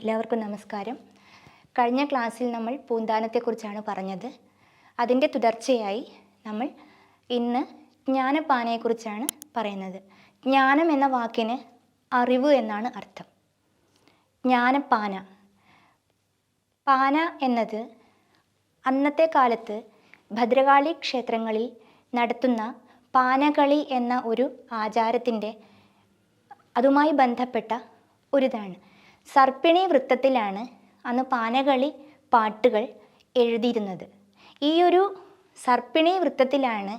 എല്ലാവർക്കും നമസ്കാരം. കഴിഞ്ഞ ക്ലാസ്സിൽ നമ്മൾ പൂന്താനത്തെക്കുറിച്ചാണ് പറഞ്ഞത്. അതിൻ്റെ തുടർച്ചയായി നമ്മൾ ഇന്ന് ജ്ഞാനപ്പാനയെക്കുറിച്ചാണ് പറയുന്നത്. ജ്ഞാനം എന്ന വാക്കിന് അറിവ് എന്നാണ് അർത്ഥം. ജ്ഞാനപ്പാന, പാന എന്നത് അന്നത്തെ കാലത്ത് ഭദ്രകാളി ക്ഷേത്രങ്ങളിൽ നടത്തുന്ന പാനകളി എന്ന ഒരു ആചാരത്തിൻ്റെ അതുമായി ബന്ധപ്പെട്ട ഒരിതാണ്. സർപ്പിണി വൃത്തത്തിലാണ് അന്ന് പാനകളി പാട്ടുകൾ എഴുതിയിരുന്നത്. ഈ ഒരു സർപ്പിണി വൃത്തത്തിലാണ്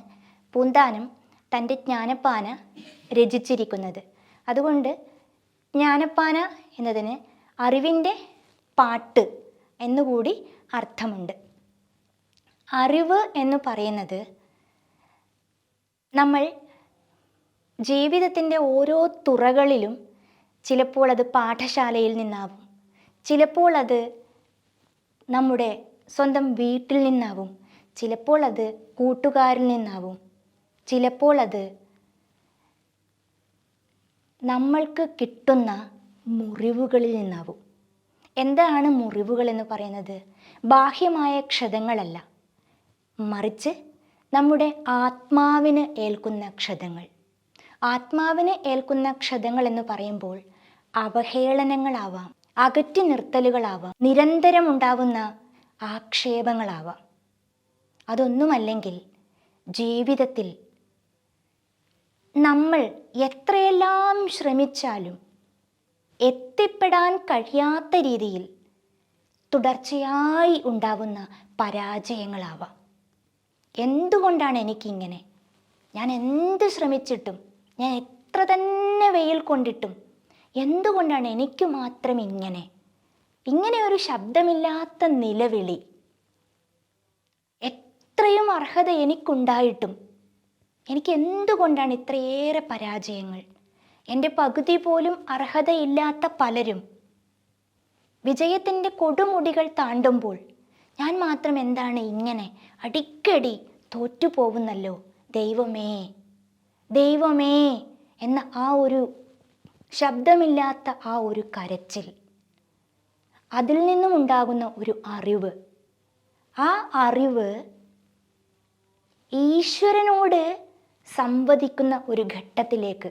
പൂന്താനം തൻ്റെ ജ്ഞാനപ്പാന രചിച്ചിരിക്കുന്നത്. അതുകൊണ്ട് ജ്ഞാനപ്പാന എന്നതിന് അറിവിൻ്റെ പാട്ട് എന്നുകൂടി അർത്ഥമുണ്ട്. അറിവ് എന്ന് പറയുന്നത് നമ്മൾ ജീവിതത്തിൻ്റെ ഓരോ തുറകളിലും ചിലപ്പോൾ അത് പാഠശാലയിൽ നിന്നാവും, ചിലപ്പോൾ അത് നമ്മുടെ സ്വന്തം വീട്ടിൽ നിന്നാവും, ചിലപ്പോൾ അത് കൂട്ടുകാരിൽ നിന്നാവും, ചിലപ്പോൾ അത് നമ്മൾക്ക് കിട്ടുന്ന മുറിവുകളിൽ നിന്നാവും. എന്താണ് മുറിവുകൾ എന്ന് പറയുന്നത്? ബാഹ്യമായ ക്ഷതങ്ങളല്ല, മറിച്ച് നമ്മുടെ ആത്മാവിന് ഏൽക്കുന്ന ക്ഷതങ്ങൾ. ആത്മാവിന് ഏൽക്കുന്ന ക്ഷതങ്ങൾ എന്ന് പറയുമ്പോൾ അവഹേളനങ്ങളാവാം, അകറ്റി നിർത്തലുകളാവാം, നിരന്തരം ഉണ്ടാവുന്ന ആക്ഷേപങ്ങളാവാം. അതൊന്നുമല്ലെങ്കിൽ ജീവിതത്തിൽ നമ്മൾ എത്രയെല്ലാം ശ്രമിച്ചാലും എത്തിപ്പെടാൻ കഴിയാത്ത രീതിയിൽ തുടർച്ചയായി ഉണ്ടാവുന്ന പരാജയങ്ങളാവാം. എന്തുകൊണ്ടാണ് എനിക്കിങ്ങനെ? ഞാൻ എന്ത് ശ്രമിച്ചിട്ടും, ഞാൻ എത്ര തന്നെ വെയിൽ കൊണ്ടിട്ടും എന്തുകൊണ്ടാണ് എനിക്ക് മാത്രം ഇങ്ങനെ ഒരു ശബ്ദമില്ലാത്ത നിലവിളി? എത്രയും അർഹത എനിക്കുണ്ടായിട്ടും എനിക്ക് എന്തുകൊണ്ടാണ് ഇത്രയേറെ പരാജയങ്ങൾ? എൻ്റെ പകുതി പോലും അർഹതയില്ലാത്ത പലരും വിജയത്തിൻ്റെ കൊടുമുടികൾ താണ്ടുമ്പോൾ ഞാൻ മാത്രം എന്താണ് ഇങ്ങനെ അടിക്കടി തോറ്റുപോകുന്നല്ലോ? ദൈവമേ ദൈവമേ എന്ന ആ ഒരു ശബ്ദമില്ലാത്ത ആ ഒരു കരച്ചിൽ, അതിൽ നിന്നും ഉണ്ടാകുന്ന ഒരു അറിവ്, ആ അറിവ് ഈശ്വരനോട് സംവദിക്കുന്ന ഒരു ഘട്ടത്തിലേക്ക്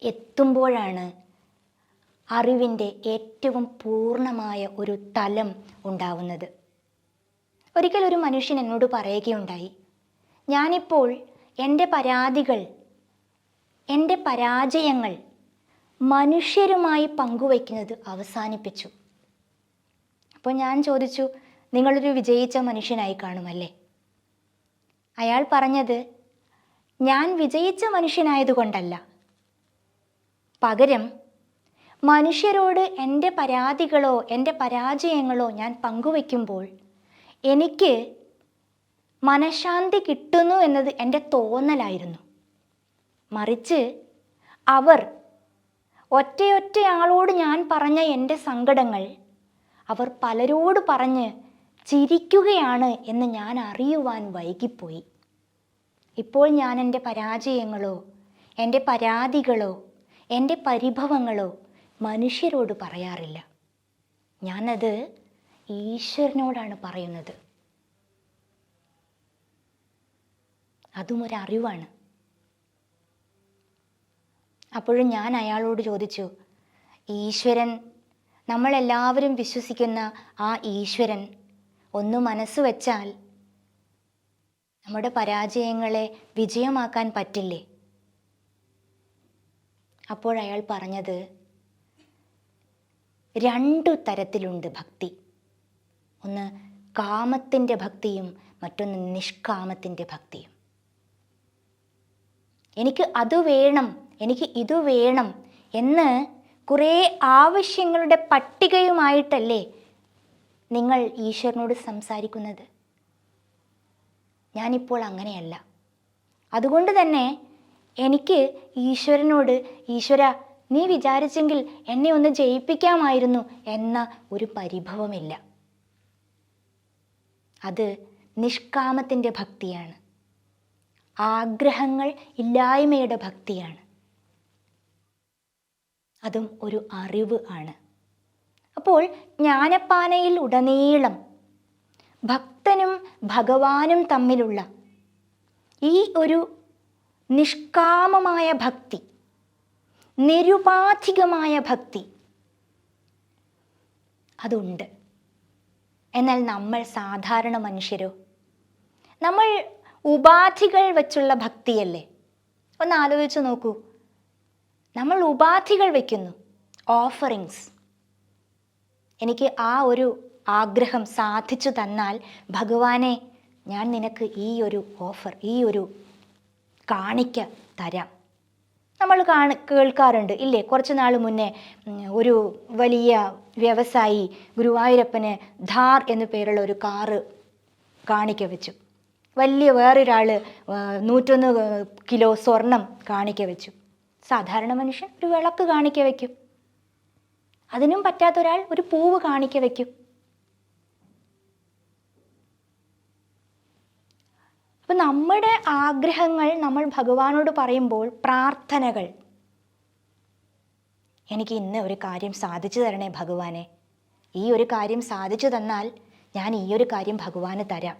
എത്തുമ്പോഴാണ് അറിവിൻ്റെ ഏറ്റവും പൂർണ്ണമായ ഒരു തലം ഉണ്ടാവുന്നത്. ഒരിക്കൽ ഒരു മനുഷ്യൻ എന്നോട് പറയുകയുണ്ടായി, ഞാനിപ്പോൾ എൻ്റെ പരാതികൾ, എൻ്റെ പരാജയങ്ങൾ മനുഷ്യരുമായി പങ്കുവയ്ക്കുന്നത് അവസാനിപ്പിച്ചു. അപ്പോൾ ഞാൻ ചോദിച്ചു, നിങ്ങളൊരു വിജയിച്ച മനുഷ്യനായി കാണുമല്ലേ? അയാൾ പറഞ്ഞത്, ഞാൻ വിജയിച്ച മനുഷ്യനായതുകൊണ്ടല്ല, പകരം മനുഷ്യരോട് എൻ്റെ പരാതികളോ എൻ്റെ പരാജയങ്ങളോ ഞാൻ പങ്കുവയ്ക്കുമ്പോൾ എനിക്ക് മനഃശാന്തി കിട്ടുന്നു എന്നത് എൻ്റെ തോന്നലായിരുന്നു. മറിച്ച് അവർ ഒറ്റയാളോട് ഞാൻ പറഞ്ഞ എൻ്റെ സങ്കടങ്ങൾ അവർ പലരോട് പറഞ്ഞ് ചിരിക്കുകയാണ് എന്ന് ഞാൻ അറിയുവാൻ വൈകിപ്പോയി. ഇപ്പോൾ ഞാൻ എൻ്റെ പരാജയങ്ങളോ എൻ്റെ പരാതികളോ എൻ്റെ പരിഭവങ്ങളോ മനുഷ്യരോട് പറയാറില്ല. ഞാനത് ഈശ്വരനോടാണ് പറയുന്നത്. അതും ഒരറിവാണ്. അപ്പോഴും ഞാൻ അയാളോട് ചോദിച്ചു, ഈശ്വരൻ, നമ്മളെല്ലാവരും വിശ്വസിക്കുന്ന ആ ഈശ്വരൻ ഒന്ന് മനസ്സ് വെച്ചാൽ നമ്മുടെ പരാജയങ്ങളെ വിജയമാക്കാൻ പറ്റില്ലേ? അപ്പോഴയാൾ പറഞ്ഞത്, 2 തരത്തിലുണ്ട് ഭക്തി. ഒന്ന് കാമത്തിൻ്റെ ഭക്തിയും മറ്റൊന്ന് നിഷ്കാമത്തിൻ്റെ ഭക്തിയും. എനിക്ക് അത് വേണം, എനിക്ക് ഇത് വേണം എന്ന് കുറേ ആവശ്യങ്ങളുടെ പട്ടികയുമായിട്ടല്ലേ നിങ്ങൾ ഈശ്വരനോട് സംസാരിക്കുന്നത്? ഞാനിപ്പോൾ അങ്ങനെയല്ല. അതുകൊണ്ട് തന്നെ എനിക്ക് ഈശ്വരനോട്, ഈശ്വര, നീ വിചാരിച്ചെങ്കിൽ എന്നെ ഒന്ന് ജയിപ്പിക്കാമായിരുന്നു എന്ന ഒരു പരിഭവമില്ല. അത് നിഷ്കാമത്തിൻ്റെ ഭക്തിയാണ്. ആഗ്രഹങ്ങൾ ഇല്ലായ്മയുടെ ഭക്തിയാണ്. അതും ഒരു അറിവ് ആണ്. അപ്പോൾ ജ്ഞാനപ്പാനയിൽ ഉടനീളം ഭക്തനും ഭഗവാനും തമ്മിലുള്ള ഈ ഒരു നിഷ്കാമമായ ഭക്തി, നിരുപാധികമായ ഭക്തി അതുണ്ട്. എന്നാൽ നമ്മൾ സാധാരണ മനുഷ്യരോ, നമ്മൾ ഉപാധികൾ വച്ചുള്ള ഭക്തിയല്ലേ. ഒന്ന് ആലോചിച്ച് നോക്കൂ. നമ്മൾ ഉപാധികൾ വയ്ക്കുന്നു, ഓഫറിങ്സ്. എനിക്ക് ആ ഒരു ആഗ്രഹം സാധിച്ചു തന്നാൽ ഭഗവാനെ ഞാൻ നിനക്ക് ഈ ഒരു ഓഫർ, ഈ ഒരു കാണിക്ക തരാം. നമ്മൾ കേൾക്കാറുണ്ട് ഇല്ലേ? കുറച്ച് നാൾ മുന്നേ ഒരു വലിയ വ്യവസായി ഗുരുവായൂരപ്പന് ധാർ എന്നു പേരുള്ള ഒരു കാറ് കാണിക്ക വെച്ചു. വലിയ വേറൊരാൾ 101 കിലോ സ്വർണം കാണിക്ക വെച്ചു. സാധാരണ മനുഷ്യൻ ഒരു വിളക്ക് കാണിക്ക വയ്ക്കും. അതിനും പറ്റാത്ത ഒരാൾ ഒരു പൂവ് കാണിക്ക വയ്ക്കും. അപ്പം നമ്മുടെ ആഗ്രഹങ്ങൾ നമ്മൾ ഭഗവാനോട് പറയുമ്പോൾ, പ്രാർത്ഥനകൾ, എനിക്ക് ഇന്ന് ഒരു കാര്യം സാധിച്ചു തരണേ ഭഗവാനെ, ഈ ഒരു കാര്യം സാധിച്ചു തന്നാൽ ഞാൻ ഈ ഒരു കാര്യം ഭഗവാന് തരാം.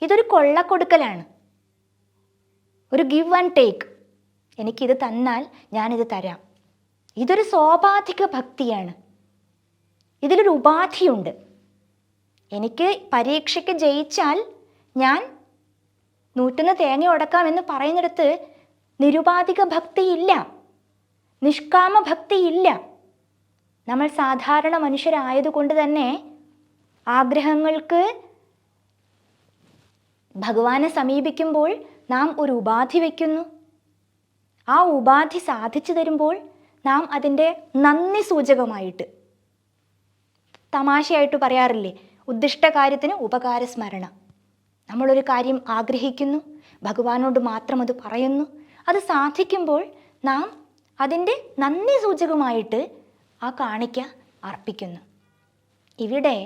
ഇതൊരു കൊള്ളക്കൊടുക്കലാണ്, ഒരു ഗിവ് ആൻഡ് ടേക്ക്. എനിക്കിത് തന്നാൽ ഞാനിത് തരാം. ഇതൊരു സ്വാഭാവിക ഭക്തിയാണ്. ഇതിലൊരു ഉപാധിയുണ്ട്. എനിക്ക് പരീക്ഷയ്ക്ക് ജയിച്ചാൽ ഞാൻ 100 തേങ്ങ ഉടക്കാം എന്ന് പറയുന്നിടത്ത് നിരുപാധിക ഭക്തിയില്ല, നിഷ്കാമ ഭക്തിയില്ല. നമ്മൾ സാധാരണ മനുഷ്യരായതുകൊണ്ട് തന്നെ ആഗ്രഹങ്ങൾക്ക് ഭഗവാനെ സമീപിക്കുമ്പോൾ നാം ഒരു ഉപാധി വയ്ക്കുന്നു. ആ ഉപാധി സാധിച്ചു തരുമ്പോൾ നാം അതിൻ്റെ നന്ദി സൂചകമായിട്ട്, തമാശയായിട്ട് പറയാറില്ലേ, ഉദ്ദിഷ്ട കാര്യത്തിന് ഉപകാരസ്മരണ. നമ്മളൊരു കാര്യം ആഗ്രഹിക്കുന്നു, ഭഗവാനോട് മാത്രം അത് പറയുന്നു, അത് സാധിക്കുമ്പോൾ നാം അതിൻ്റെ നന്ദി സൂചകമായിട്ട് ആ കാണിക്ക അർപ്പിക്കുന്നു. ഇവിടെ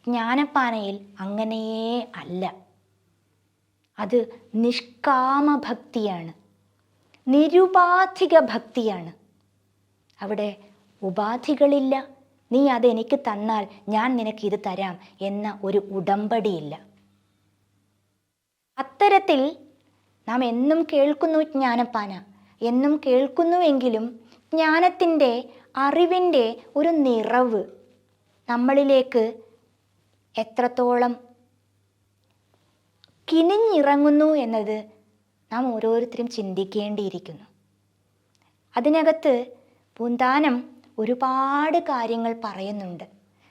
ജ്ഞാനപ്പാനയിൽ അങ്ങനെയേ അല്ല. അത് നിഷ്കാമ ഭക്തിയാണ്, നിരുപാധിക ഭക്തിയാണ്. അവിടെ ഉപാധികളില്ല. നീ അതെനിക്ക് തന്നാൽ ഞാൻ നിനക്ക് ഇത് തരാം എന്ന ഒരു ഉടമ്പടിയില്ല. അത്തരത്തിൽ നാം എന്നും കേൾക്കുന്നു ജ്ഞാനപ്പാന, എന്നും കേൾക്കുന്നുവെങ്കിലും ജ്ഞാനത്തിൻ്റെ, അറിവിൻ്റെ ഒരു നിറവ് നമ്മളിലേക്ക് എത്രത്തോളം കിനിഞ്ഞിറങ്ങുന്നു എന്നത് നാം ഓരോരുത്തരും ചിന്തിക്കേണ്ടിയിരിക്കുന്നു. അതിനകത്ത് പൂന്താനം ഒരുപാട് കാര്യങ്ങൾ പറയുന്നുണ്ട്.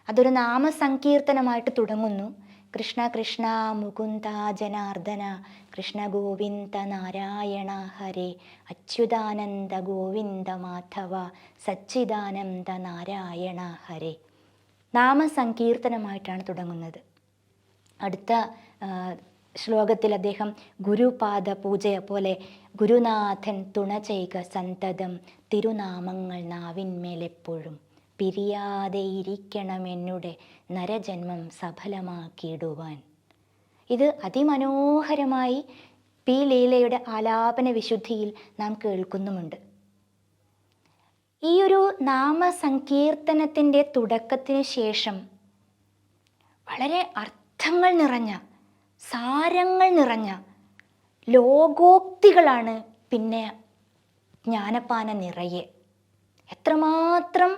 അതൊരു നാമസങ്കീർത്തനമായിട്ട് തുടങ്ങുന്നു. കൃഷ്ണ കൃഷ്ണ മുകുന്ദ ജനാർദ്ദന, കൃഷ്ണ ഗോവിന്ദ നാരായണ ഹരേ, അച്യുതാനന്ദ ഗോവിന്ദ മാധവ, സച്ചിദാനന്ദ നാരായണ ഹരേ. നാമസങ്കീർത്തനമായിട്ടാണ് തുടങ്ങുന്നത്. അടുത്ത ശ്ലോകത്തിൽ അദ്ദേഹം ഗുരുപാദ പൂജയെ പോലെ ഗുരുനാഥൻ തുണ ചെയ്ക സന്തതം, തിരുനാമങ്ങൾ നാവിന്മേലെപ്പോഴും, പിരിയാതെ ഇരിക്കണമെന്നുടെ നരജന്മം സഫലമാക്കിയിടുവാൻ. ഇത് അതിമനോഹരമായി പി ലീലയുടെ ആലാപന വിശുദ്ധിയിൽ നാം കേൾക്കുന്നുമുണ്ട്. ഈ ഒരു നാമസങ്കീർത്തനത്തിൻ്റെ തുടക്കത്തിന് ശേഷം വളരെ അർത്ഥങ്ങൾ നിറഞ്ഞ, സാരങ്ങൾ നിറഞ്ഞ ലോകോക്തികളാണ് പിന്നെ ജ്ഞാനപ്പാന നിറയെ. എത്രമാത്രം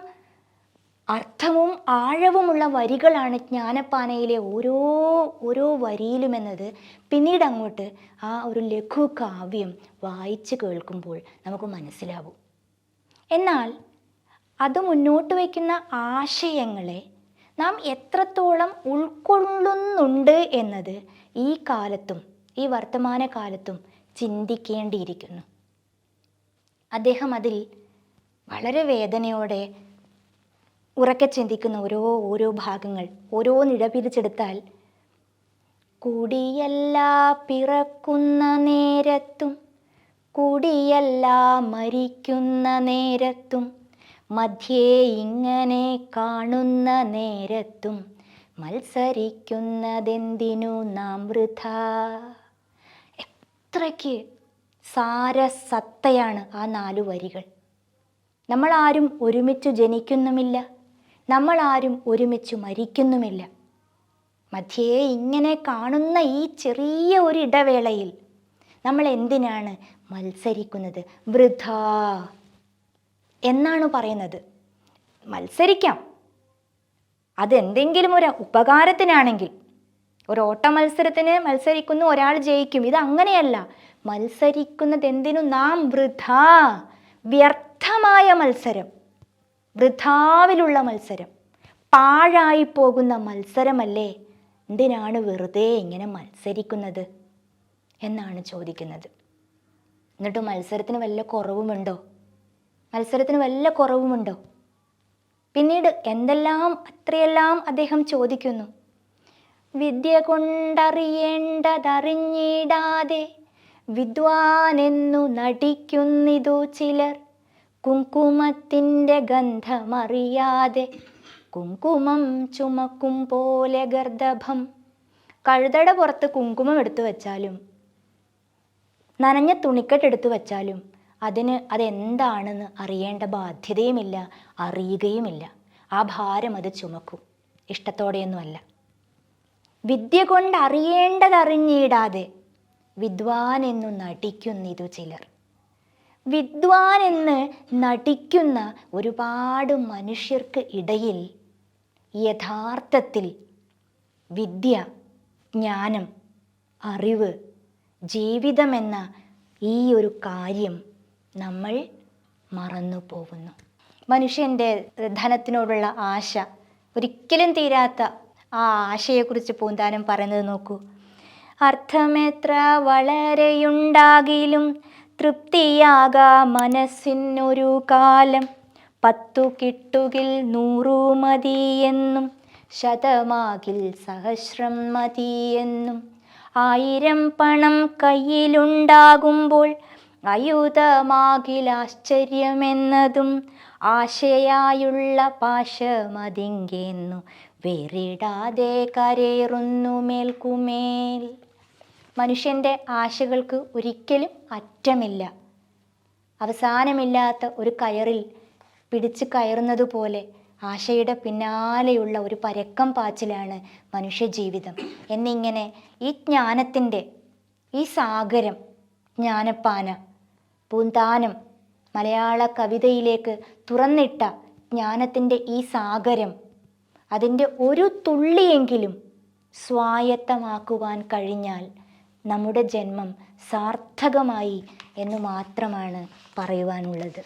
അർത്ഥവും ആഴവുമുള്ള വരികളാണ് ജ്ഞാനപ്പാനയിലെ ഓരോ വരിയിലുമെന്നത് പിന്നീട് അങ്ങോട്ട് ആ ഒരു ലഘു കാവ്യം വായിച്ച് കേൾക്കുമ്പോൾ നമുക്ക് മനസ്സിലാവും. എന്നാൽ അത് മുന്നോട്ട് വയ്ക്കുന്ന ആശയങ്ങളെ നാം എത്രത്തോളം ഉൾക്കൊള്ളുന്നുണ്ട് എന്നത് ഈ കാലത്തും, ഈ വർത്തമാനകാലത്തും ചിന്തിക്കേണ്ടിയിരിക്കുന്നു. അദ്ദേഹം അതിൽ വളരെ വേദനയോടെ ഉറക്കെ ചിന്തിക്കുന്ന ഓരോ ഭാഗങ്ങൾ ഓരോന്നിട പിരിച്ചെടുത്താൽ, കൂടിയല്ല പിറക്കുന്ന നേരത്തും, കൂടിയല്ല മരിക്കുന്ന നേരത്തും, മധ്യേ ഇങ്ങനെ കാണുന്ന നേരത്തും, മത്സരിക്കുന്നതെന്തിനു നാം വൃഥ. എത്രയ്ക്ക് സാരസത്തയാണ് ആ 4 വരികൾ. നമ്മളാരും ഒരുമിച്ച് ജനിക്കുന്നുമില്ല, നമ്മളാരും ഒരുമിച്ച് മരിക്കുന്നുമില്ല. മധ്യേ ഇങ്ങനെ കാണുന്ന ഈ ചെറിയ ഒരു ഇടവേളയിൽ നമ്മൾ എന്തിനാണ് മത്സരിക്കുന്നത്? വൃഥാ എന്നാണ് പറയുന്നത്. മത്സരിക്കാം, അതെന്തെങ്കിലും ഒരു ഉപകാരത്തിനാണെങ്കിൽ. ഒരു ഓട്ട മത്സരത്തിന് മത്സരിക്കുന്നു, ഒരാൾ ജയിക്കും. ഇത് അങ്ങനെയല്ല. മത്സരിക്കുന്നത് എന്തിനു? നാം വൃഥാ, വ്യർത്ഥമായ മത്സരം, വൃഥാവിലുള്ള മത്സരം, പാഴായി പോകുന്ന മത്സരമല്ലേ. എന്തിനാണ് വെറുതെ ഇങ്ങനെ മത്സരിക്കുന്നത് എന്നാണ് ചോദിക്കുന്നത്. എന്നിട്ട് മത്സരത്തിന് വല്ല കുറവുമുണ്ടോ? മത്സരത്തിന് വല്ല കുറവുമുണ്ടോ? പിന്നീട് അത്രയെല്ലാം അദ്ദേഹം ചോദിക്കുന്നു. വിദ്യ കൊണ്ടറിയേണ്ടതറിഞ്ഞിടാതെ വിദ്വാനെന്നു നടിക്കുന്നിതു ചിലർ, കുങ്കുമത്തിൻ്റെ ഗന്ധമറിയാതെ കുങ്കുമം ചുമക്കും പോലെ ഗർദഭം. കഴുതയുടെ പുറത്ത് കുങ്കുമം എടുത്തു വച്ചാലും നനഞ്ഞ തുണിക്കെട്ടെടുത്തു വച്ചാലും അതെന്താണെന്ന് അറിയേണ്ട ബാധ്യതയുമില്ല, അറിയുകയുമില്ല. ആ ഭാരം അത് ചുമക്കും, ഇഷ്ടത്തോടെയൊന്നുമല്ല. വിദ്യ കൊണ്ട് അറിയേണ്ടതറിഞ്ഞിടാതെ വിദ്വാൻ എന്നു നടിക്കുന്നിതു ചിലർ. വിദ്വാൻ എന്ന് നടിക്കുന്ന ഒരുപാട് മനുഷ്യർക്ക് ഇടയിൽ യഥാർത്ഥത്തിൽ വിദ്യ, ജ്ഞാനം, അറിവ്, ജീവിതമെന്ന ഈ ഒരു കാര്യം നമ്മൾ മറന്നു പോകുന്നു. മനുഷ്യൻ്റെ ധനത്തിനോടുള്ള ആശ, ഒരിക്കലും തീരാത്ത ആ ആശയെക്കുറിച്ച് പൂന്താനം പറയുന്നത് നോക്കൂ. അർത്ഥമെത്ര വളരെയുണ്ടാകിലും തൃപ്തിയാകാ മനസ്സിനൊരു കാലം, 10 കിട്ടുകിൽ 100 മതിയെന്നും ശതമാകിൽ സഹസ്രം മതിയെന്നും. 1000 പണം കയ്യിലുണ്ടാകുമ്പോൾ അയുധമാകിലാശ്ചര്യമെന്നതും ആശയായുള്ള പാശമതിങ്കെന്നു വേറിടാതെ കരേറുന്നു മേൽക്കുമേൽ. മനുഷ്യൻ്റെ ആശകൾക്ക് ഒരിക്കലും അറ്റമില്ല. അവസാനമില്ലാത്ത ഒരു കയറിൽ പിടിച്ച് കയറുന്നത് പോലെ ആശയുടെ പിന്നാലെയുള്ള ഒരു പരക്കം പാച്ചിലാണ് മനുഷ്യജീവിതം. എന്നിങ്ങനെ ഈ ജ്ഞാനത്തിൻ്റെ ഈ സാഗരം, ജ്ഞാനപ്പാന, പൂന്താനം മലയാള കവിതയിലേക്ക് തുറന്നിട്ട ജ്ഞാനത്തിൻ്റെ ഈ സാഗരം, അതിൻ്റെ ഒരു തുള്ളിയെങ്കിലും സ്വായത്തമാക്കുവാൻ കഴിഞ്ഞാൽ നമ്മുടെ ജന്മം സാർത്ഥകമായി എന്ന് മാത്രമാണ് പറയുവാനുള്ളത്.